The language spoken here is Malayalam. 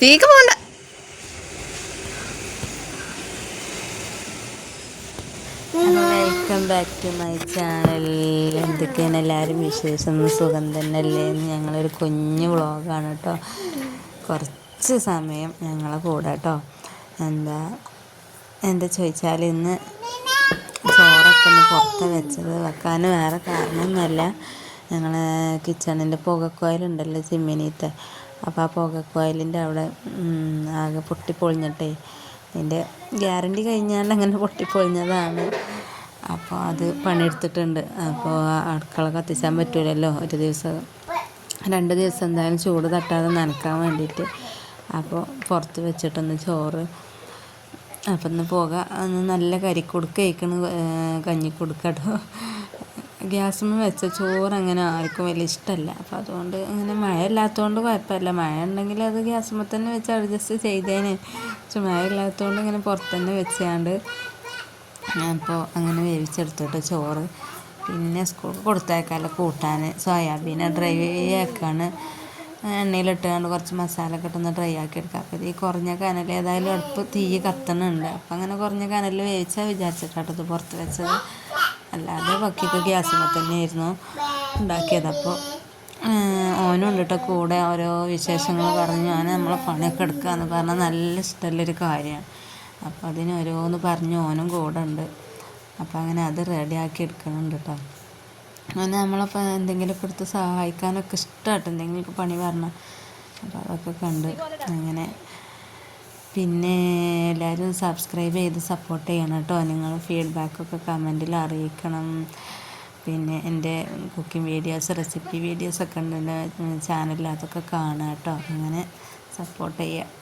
തീക്ക് പോണ്ട. Welcome back to my channel. എന്തൊക്കെയാണ് എല്ലാവരും വിശേഷം? സുഖം തന്നെയല്ലേ? ഞങ്ങളൊരു കുഞ്ഞു വ്ളോഗാണ് കേട്ടോ. കുറച്ച് സമയം ഞങ്ങളെ കൂടെ കേട്ടോ. എന്താ ചോദിച്ചാൽ ഇന്ന് ചോറൊക്കെ ഒന്ന് പുറത്ത് വെച്ചത്. വെക്കാൻ വേറെ കാരണമൊന്നുമല്ല. ഞങ്ങൾ കിച്ചണിൻ്റെ പുകക്കോയിലുണ്ടല്ലോ, ചിമ്മിനീത്തെ. അപ്പോൾ ആ പുകക്കോയിലിൻ്റെ അവിടെ ആകെ പൊട്ടിപ്പൊളിഞ്ഞിട്ടേ, അതിൻ്റെ ഗ്യാരണ്ടി കഴിഞ്ഞാണ്ട് അങ്ങനെ പൊട്ടിപ്പൊളിഞ്ഞതാണ്. അപ്പോൾ അത് പണിയെടുത്തിട്ടുണ്ട്. അപ്പോൾ അടുക്കള കത്തിച്ചാൻ പറ്റില്ലല്ലോ ഒരു ദിവസം, 2 ദിവസം എന്തായാലും ചൂട് തട്ടാതെ നനക്കാൻ വേണ്ടിയിട്ട്. അപ്പോൾ പുറത്ത് വെച്ചിട്ടൊന്ന് ചോറ്. അപ്പം ഇന്ന് അന്ന് നല്ല കരിക്കൊടുക്ക കഴിക്കണം, കഞ്ഞിക്കൊടുക്ക കേട്ടോ. ഗ്യാസുമ്മ വെച്ച ചോറ് അങ്ങനെ ആർക്കും വലിയ ഇഷ്ടമല്ല. അപ്പോൾ അതുകൊണ്ട് അങ്ങനെ മഴ ഇല്ലാത്തതുകൊണ്ട് കുഴപ്പമില്ല. മഴ ഉണ്ടെങ്കിൽ അത് ഗ്യാസുമ്മ തന്നെ വെച്ച് അഡ്ജസ്റ്റ് ചെയ്തേനെ. പക്ഷെ മഴ ഇല്ലാത്തതുകൊണ്ട് ഇങ്ങനെ പുറത്ത് തന്നെ വെച്ചാണ്ട് അപ്പോൾ അങ്ങനെ വേവിച്ചെടുത്തിട്ട് ചോറ്. പിന്നെ സ്കൂൾക്ക് കൊടുത്തയക്കാനുള്ള കൂട്ടാൻ സോയാബീൻ ഡ്രൈ ആക്കാണ്. എണ്ണയിലിട്ടുകൊണ്ട് കുറച്ച് മസാലയൊക്കെ ഇട്ടൊന്ന് ഡ്രൈ ആക്കി എടുക്കുക. അപ്പോൾ ഈ കുറഞ്ഞ കനൽ ഏതായാലും അടുപ്പ് തീ കത്തണുണ്ട്. അപ്പം അങ്ങനെ കുറഞ്ഞ കനലിൽ വേവിച്ചാൽ വിചാരിച്ചിട്ടാട്ടത് പുറത്ത് വെച്ചത്. അല്ലാതെ ബാക്കിയൊക്കെ ഗ്യാസുമ്മ തന്നെയായിരുന്നു ഉണ്ടാക്കിയത്. അപ്പോൾ ഓനും ഉണ്ട് കേട്ടോ കൂടെ. ഓരോ വിശേഷങ്ങൾ പറഞ്ഞ് നമ്മളെ പണിയൊക്കെ എടുക്കുകയെന്ന് പറഞ്ഞാൽ നല്ല ഇഷ്ടമുള്ളൊരു കാര്യമാണ്. അപ്പോൾ അതിന് ഓരോന്ന് പറഞ്ഞ് ഓനും കൂടെ ഉണ്ട്. അപ്പോൾ അങ്ങനെ അത് റെഡിയാക്കി എടുക്കുന്നുണ്ട് കേട്ടോ. അങ്ങനെ നമ്മളപ്പോൾ എന്തെങ്കിലുമൊക്കെ എടുത്ത് സഹായിക്കാനൊക്കെ ഇഷ്ടമായിട്ട് എന്തെങ്കിലുമൊക്കെ പണി പറഞ്ഞാൽ. അപ്പോൾ അതൊക്കെ കണ്ട് അങ്ങനെ. പിന്നെ എല്ലാവരും സബ്സ്ക്രൈബ് ചെയ്ത് സപ്പോർട്ട് ചെയ്യണം കേട്ടോ. നിങ്ങൾ ഫീഡ്ബാക്കൊക്കെ കമൻറ്റിൽ അറിയിക്കണം. പിന്നെ എൻ്റെ കുക്കിംഗ് വീഡിയോസ്, റെസിപ്പി വീഡിയോസൊക്കെ ഉണ്ട് എൻ്റെ ചാനലിൽ, അതൊക്കെ കാണാം കേട്ടോ. അങ്ങനെ സപ്പോർട്ട് ചെയ്യുക.